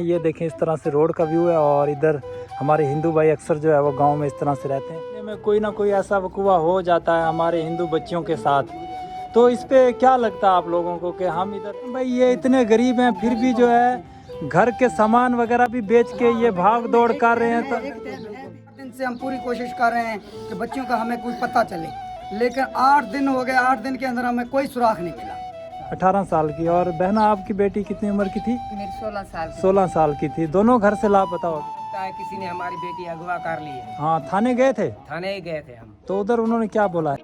ये देखें इस तरह से रोड का व्यू है और इधर हमारे हिंदू भाई अक्सर जो है वो गांव में इस तरह से रहते हैं। में कोई ना कोई ऐसा वकूआ हो जाता है हमारे हिंदू बच्चियों के साथ, तो इस पे क्या लगता है आप लोगों को कि हम इधर भाई ये इतने गरीब हैं फिर भी जो है घर के सामान वगैरह भी बेच के ये भाग दौड़ कर रहे हैं। तो दिन से हम पूरी कोशिश कर रहे हैं कि बच्चियों का हमें कोई पता चले, लेकिन 8 दिन हो गए, 8 दिन के अंदर हमें कोई सुराग नहीं मिला। 18 साल की। और बहना आपकी बेटी कितनी उम्र की थी? मेरी 16 साल 16 साल की थी। दोनों घर से लापता हो? लगता है किसी ने हमारी बेटी अगवा कर ली है। हाँ, थाने गए थे? थाने ही गए थे हम। तो उधर उन्होंने क्या बोला है?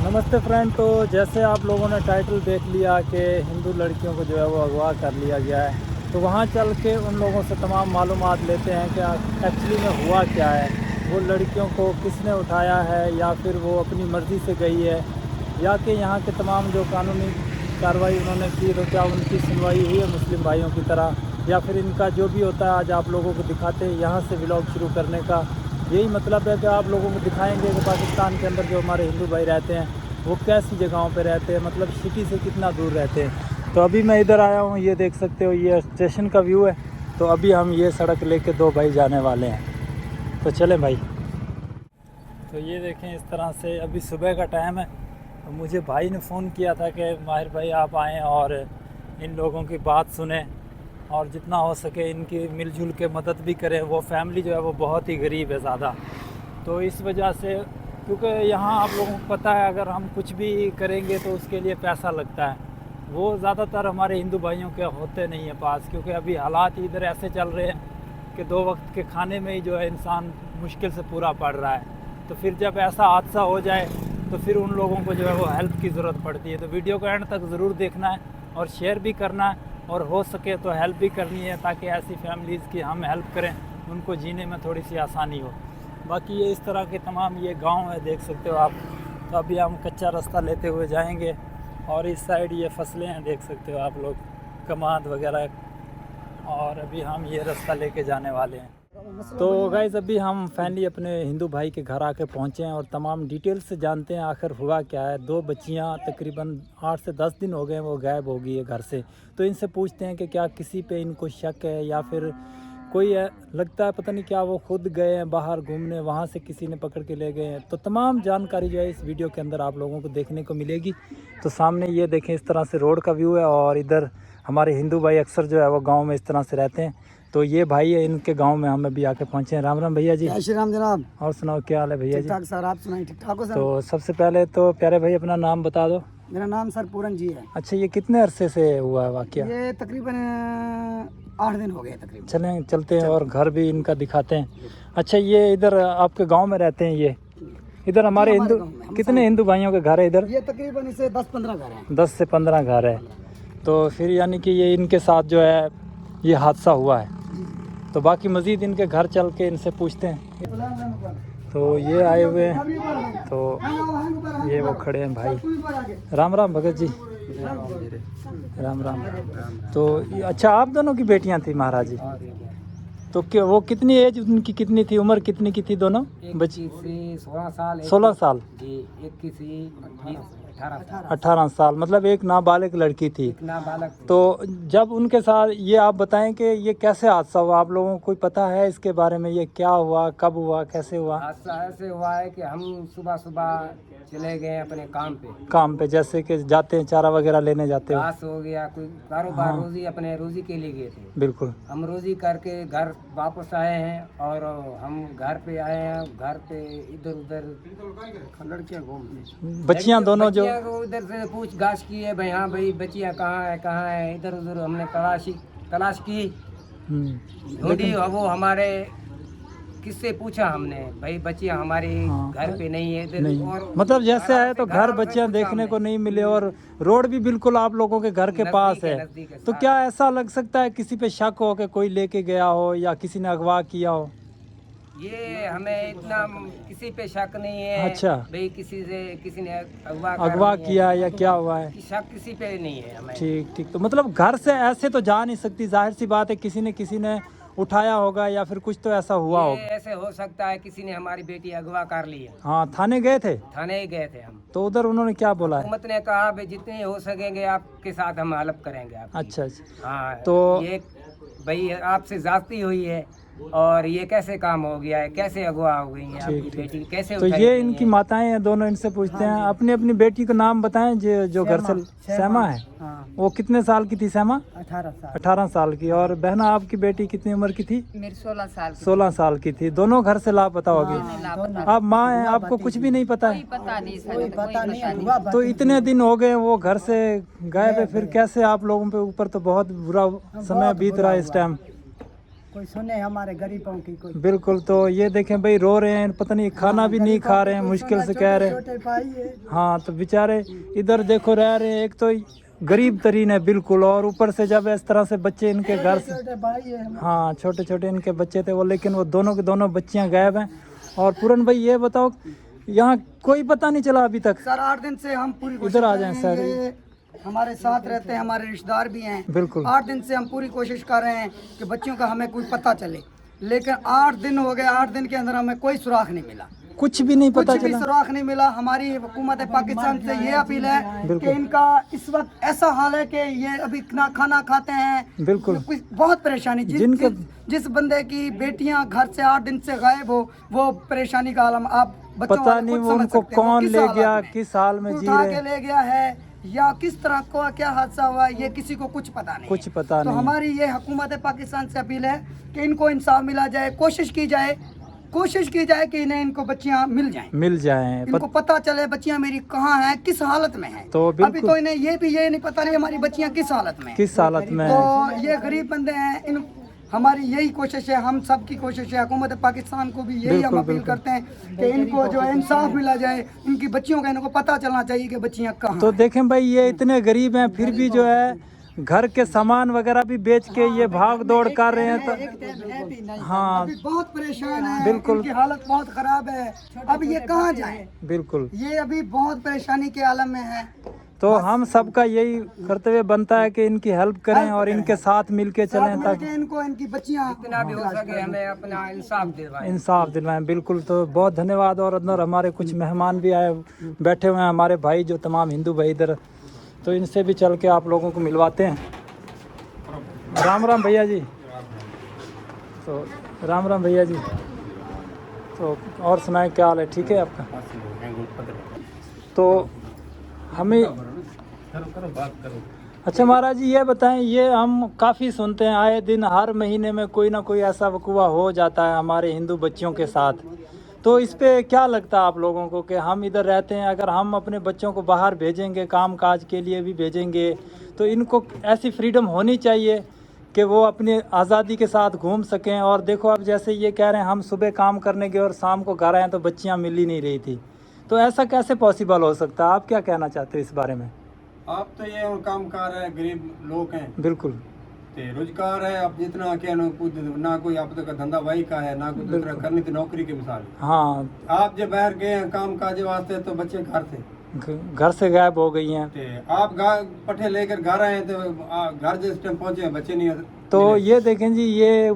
नमस्ते फ्रेंड, तो जैसे आप लोगों ने टाइटल देख लिया कि हिंदू लड़कियों को जो है वो अगवा कर लिया गया है, तो वहाँ चल के उन लोगों से तमाम मालूमात लेते हैं कि एक्चुअली में हुआ क्या है, वो लड़कियों को किसने उठाया है या फिर वो अपनी मर्ज़ी से गई है, या कि यहाँ के तमाम जो कानूनी कार्रवाई उन्होंने की तो क्या उनकी सुनवाई हुई है मुस्लिम भाइयों की तरह, या फिर इनका जो भी होता है आज आप लोगों को दिखाते हैं यहाँ से व्लॉग शुरू करने का यही मतलब है कि आप लोगों को दिखाएंगे कि पाकिस्तान के अंदर जो हमारे हिंदू भाई रहते हैं वो कैसी जगहों पे रहते हैं, मतलब सिटी से कितना दूर रहते हैं। तो अभी मैं इधर आया हूँ, ये देख सकते हो ये स्टेशन का व्यू है। तो अभी हम ये सड़क लेके 2 भाई जाने वाले हैं, तो चलें भाई। तो ये देखें इस तरह से अभी सुबह का टाइम है। मुझे भाई ने फ़ोन किया था कि माहिर भाई आप आएँ और इन लोगों की बात सुने और जितना हो सके इनकी मिलजुल के मदद भी करें। वो फैमिली जो है वो बहुत ही गरीब है ज़्यादा, तो इस वजह से, क्योंकि यहाँ आप लोगों को पता है अगर हम कुछ भी करेंगे तो उसके लिए पैसा लगता है, वो ज़्यादातर हमारे हिंदू भाइयों के होते नहीं है पास, क्योंकि अभी हालात इधर ऐसे चल रहे हैं कि 2 वक्त के खाने में ही जो है इंसान मुश्किल से पूरा पड़ रहा है। तो फिर जब ऐसा हादसा हो जाए तो फिर उन लोगों को जो है वो हेल्प की ज़रूरत पड़ती है। तो वीडियो को एंड तक ज़रूर देखना है और शेयर भी करना है, और हो सके तो हेल्प भी करनी है ताकि ऐसी फैमिलीज़ की हम हेल्प करें, उनको जीने में थोड़ी सी आसानी हो। बाकी ये इस तरह के तमाम ये गांव है, देख सकते हो आप। तो अभी हम कच्चा रास्ता लेते हुए जाएंगे और इस साइड ये फसलें हैं, देख सकते हो आप लोग, कमाद वगैरह, और अभी हम ये रास्ता लेके जाने वाले हैं। तो गाइज़ अभी हम फाइनली अपने हिंदू भाई के घर आके पहुँचे हैं और तमाम डिटेल्स से जानते हैं आखिर हुआ क्या है। 2 बच्चियाँ तकरीबन 8 से 10 दिन हो गए वो गायब हो गई है घर से। तो इनसे पूछते हैं कि क्या किसी पे इनको शक है या फिर कोई है, लगता है पता नहीं क्या वो खुद गए हैं बाहर घूमने, वहाँ से किसी ने पकड़ के ले गए हैं। तो तमाम जानकारी जो है इस वीडियो के अंदर आप लोगों को देखने को मिलेगी। तो सामने ये देखें इस तरह से रोड का व्यू है और इधर हमारे हिंदू भाई अक्सर जो है वो गाँव में इस तरह से रहते हैं। तो ये भाई है, इनके गांव में हम अभी आके पहुंचे हैं। राम राम भैया जी। जय श्री राम जनाब। और सुनाओ क्या हाल है भैया जी? ठीक ठाक सर, आप सुनाइए? ठीक ठाक हो सर? तो सबसे पहले तो प्यारे भाई अपना नाम बता दो। मेरा नाम सर पूरन जी है। अच्छा, ये कितने अरसे से हुआ है वाकया? ये तकरीबन 8 दिन हो गए तकरीबन। चलें चलते हैं और घर भी इनका दिखाते हैं। अच्छा, ये इधर आपके गाँव में रहते हैं? ये इधर हमारे हिंदू कितने हिंदू भाइयों के घर है इधर? ये तकरीबन इसे 10-15 घर हैं। 10 से 15 घर है। तो फिर यानी कि ये इनके साथ जो है ये हादसा हुआ है। तो बाकी मज़ीद इनके घर चल के इनसे पूछते हैं। तो ये आए हुए हैं, तो ये वो खड़े हैं भाई। राम राम भगत जी। राम राम। तो अच्छा, आप दोनों की बेटियां थी महाराज जी? तो क्या वो कितनी एज उनकी कितनी थी, उम्र कितनी की थी दोनों बच्ची? 16 साल 16 साल जी, एक किसी 18 साल, मतलब एक नाबालिग लड़की थी। नाबालग। तो जब उनके साथ ये आप बताएं कि ये कैसे हादसा हुआ, आप लोगों को कोई पता है इसके बारे में? ये क्या हुआ, कब हुआ, कैसे हुआ? हादसा ऐसे हुआ है कि हम सुबह सुबह चले गए अपने काम पे, जैसे कि जाते हैं चारा वगैरह लेने जाते हो? घास हो गया, कोई कारोबार, हाँ। रोजी, अपने रोजी के लिए गए थे। बिल्कुल। हम रोजी करके घर वापस आए हैं और हम घर पे आए हैं। घर पे इधर उधर लड़कियां घूम, बच्चियां दोनों जो इधर से पूछ गाछ की है भाई, हाँ भाई बच्चियां कहाँ है, इधर उधर हमने तलाश की, ढूंढी। वो हमारे किससे पूछा हमने, भाई बच्चियां हमारी घर पे नहीं है इधर। नहीं, और मतलब जैसे आए तो घर बच्चियां देखने को नहीं मिले और रोड भी बिल्कुल आप लोगों के घर के पास है। तो क्या ऐसा लग सकता है किसी पे शक हो कि कोई लेके गया हो या किसी ने अगवा किया हो? ये हमें इतना किसी पे शक नहीं है। अच्छा, भाई किसी ने अगवा किया या क्या हुआ है? शक किसी पे नहीं है हमें। ठीक ठीक। तो मतलब घर से ऐसे तो जा नहीं सकती, जाहिर सी बात है किसी ने उठाया होगा या फिर कुछ तो ऐसा हुआ ये होगा। ऐसे हो सकता है किसी ने हमारी बेटी अगवा कर ली है। हाँ, थाने गए थे थाने ही गए थे हम, तो उधर उन्होंने क्या बोला है? हुकूमत ने कहा भाई जितने हो सकेंगे आपके साथ हम हेल्प करेंगे आपकी। अच्छा अच्छा। हाँ तो- ये भाई आपसे ज्यादती हुई है और ये कैसे काम हो गया है, कैसे अगवा हो गई है आपकी ठीक। बेटी, कैसे तो उठाई ये गई इनकी है? माताएं हैं दोनों, इनसे पूछते हैं अपनी अपनी बेटी का नाम बताएं जो घर से। सहमा है। हाँ, वो कितने साल की थी सहमा? 18 साल। 18 साल की। और बहना आपकी बेटी कितनी उम्र की थी? मेरी 16 साल की 16 साल की थी। दोनों घर से लापता होगी। लापता। आप माँ हैं, आपको कुछ भी नहीं पता कोई है? पता नहीं सर, कोई कोई पता नहीं नहीं। हुआ। तो इतने दिन हो गए वो घर से गायब है, फिर कैसे आप लोगों पे ऊपर तो बहुत बुरा समय बीत रहा है इस टाइम। कोई सुने हमारे गरीबों की कोई। बिल्कुल। तो ये देखें भाई, रो रहे हैं, पता नहीं खाना भी नहीं खा रहे हैं, मुश्किल से कह रहे हैं। छोटे भाई है। हाँ, तो बेचारे इधर देखो रह रहे हैं, एक तो गरीब तरीन है बिल्कुल, और ऊपर से जब इस तरह से बच्चे इनके घर से, छोटे भाई है हमारे। हाँ छोटे छोटे इनके बच्चे थे वो, लेकिन वो दोनों के दोनों बच्चियां गायब हैं। और पूरन भाई ये बताओ, यहाँ कोई पता नहीं चला अभी तक? सर 8 दिन से हम पूरी कोशिश इधर आ कर जाएं रहे सर। हैं, ये हमारे साथ रहते हैं, हमारे रिश्तेदार भी हैं। बिल्कुल। 8 दिन से हम पूरी कोशिश कर रहे हैं कि बच्चियों का हमें कोई पता चले, लेकिन 8 दिन हो गए, 8 दिन के अंदर हमें कोई सुराख नहीं मिला, कुछ भी नहीं पता कुछ भी चला। सुराख नहीं मिला। हमारी हुकूमत पाकिस्तान से ये अपील है कि इनका इस वक्त ऐसा हाल है कि ये अभी ना खाना खाते हैं, बिल्कुल। कुछ बहुत परेशानी। जिस बंदे की बेटियां घर से 8 दिन से गायब हो, वो परेशानी का आलम आप बच्चों पता वाले नहीं खुद वो समझ उनको सकते हैं, वो कौन किस ले हालत गया, में, किस हाल में जी उठा रहे के हैं, ले गया है या किस तरह को क्या हादसा हुआ है, ये किसी को कुछ पता नहीं कुछ है। पता तो नहीं। हमारी ये हुकूमत पाकिस्तान से अपील है कि इनको इंसाफ मिला जाए, कोशिश की जाए कि इन्हें इनको बच्चियां मिल जाएं, मिल जाए। इनको पता चले बच्चियां मेरी कहाँ हैं, किस हालत में हैं। तो अभी बिल्कुल। तो इन्हें ये नहीं पता नहीं हमारी बच्चियां किस हालत में हैं। किस हालत में है। तो ये गरीब बंदे हैं, इन हमारी यही कोशिश है, हम सब की कोशिश है, हुकूमत पाकिस्तान को भी यही हम अपील करते हैं कि इनको जो है इंसाफ मिला जाए, इनकी बच्चियों का इनको पता चलना चाहिए कि बच्चियां कहाँ तो हैं। देखें भाई, ये इतने गरीब हैं फिर भी जो है घर के सामान वगैरह भी बेच के ये भाग दौड़ कर रहे हैं। तो हाँ अभी बहुत परेशान है, बिल्कुल। इनकी हालत बहुत खराब है। अब ये कहाँ जाए, बिल्कुल। ये अभी बहुत परेशानी के आलम में है। तो हम सबका यही कर्तव्य बनता है कि इनकी हेल्प करें और इनके साथ मिलके चलें साथ ताकि मिलके इनको इनकी बच्चियां जितना भी हो सके हमें अपना इंसाफ दिलवाएं। इंसाफ दिलवाएं। बिल्कुल। तो बहुत धन्यवाद। और अंदर हमारे कुछ मेहमान भी आए बैठे हुए हैं, हमारे भाई जो तमाम हिंदू भाई इधर, तो इनसे भी चल के आप लोगों को मिलवाते हैं। राम राम भैया जी। तो राम राम भैया जी। तो और सुनाए, क्या हाल है? ठीक है आपका? तो हमें अच्छा महाराज जी ये बताएं, ये हम काफ़ी सुनते हैं आए दिन, हर महीने में कोई ना कोई ऐसा वकूआ हो जाता है हमारे हिंदू बच्चियों के साथ। तो इस पे क्या लगता है आप लोगों को कि हम इधर रहते हैं, अगर हम अपने बच्चों को बाहर भेजेंगे, काम काज के लिए भी भेजेंगे, तो इनको ऐसी फ्रीडम होनी चाहिए कि वो अपनी आज़ादी के साथ घूम सकें। और देखो अब जैसे ये कह रहे हैं हम सुबह काम करने गए और शाम को घर आए तो बच्चियाँ मिल ही नहीं रही थी, तो ऐसा कैसे पॉसिबल हो सकता है? आप क्या कहना चाहते हो इस बारे में? आप तो ये और काम कार है, गरीब लोग हैं, बिल्कुल। ते रोजगार है। आप जितना क्या ना कोई आप तो का धंधा भाई का है, ना कोई दूसरा करनी थी नौकरी की मिसाल है। हाँ, आप जब बाहर गए हैं काम काज वास्ते तो बच्चे घर थे, घर से गायब हो गई हैं। ते आप पट्टे लेकर घर आए हैं तो घर जिस टाइम पहुंचे हैं बच्चे नहीं तो ये देखें जी, ये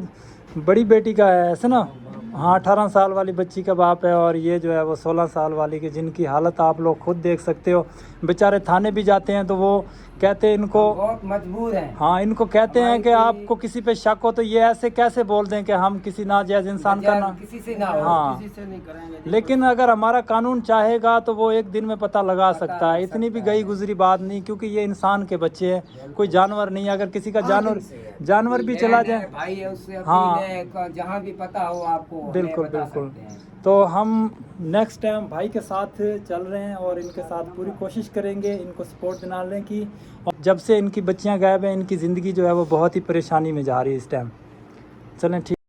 बड़ी बेटी का है ऐसे ना, हाँ 18 साल वाली बच्ची का बाप है, और ये जो है वो 16 साल वाली की, जिनकी हालत आप लोग खुद देख सकते हो। बेचारे थाने भी जाते हैं तो वो कहते हैं इनको, बहुत मजबूर है। हाँ इनको कहते हैं कि आपको किसी पे शक हो तो ये ऐसे कैसे बोल दें कि हम किसी नाजायज इंसान का ना, किसी से ना हो, हाँ किसी से नहीं करेंगे। लेकिन अगर हमारा कानून चाहेगा तो वो एक दिन में पता लगा सकता है। इतनी भी गई गुजरी बात नहीं, क्योंकि ये इंसान के बच्चे हैं, कोई जानवर नहीं। अगर किसी का जानवर भी चला जाए, भाई है उससे हाँ। अपील है, जहाँ भी पता हो आपको हमें बिल्कुल बता बिल्कुल। सकते हैं। तो हम नेक्स्ट टाइम भाई के साथ चल रहे हैं और इनके साथ पूरी कोशिश करेंगे इनको सपोर्ट दिलाने की। और जब से इनकी बच्चियां गायब हैं, इनकी ज़िंदगी जो है वो बहुत ही परेशानी में जा रही है इस टाइम। चलें ठीक।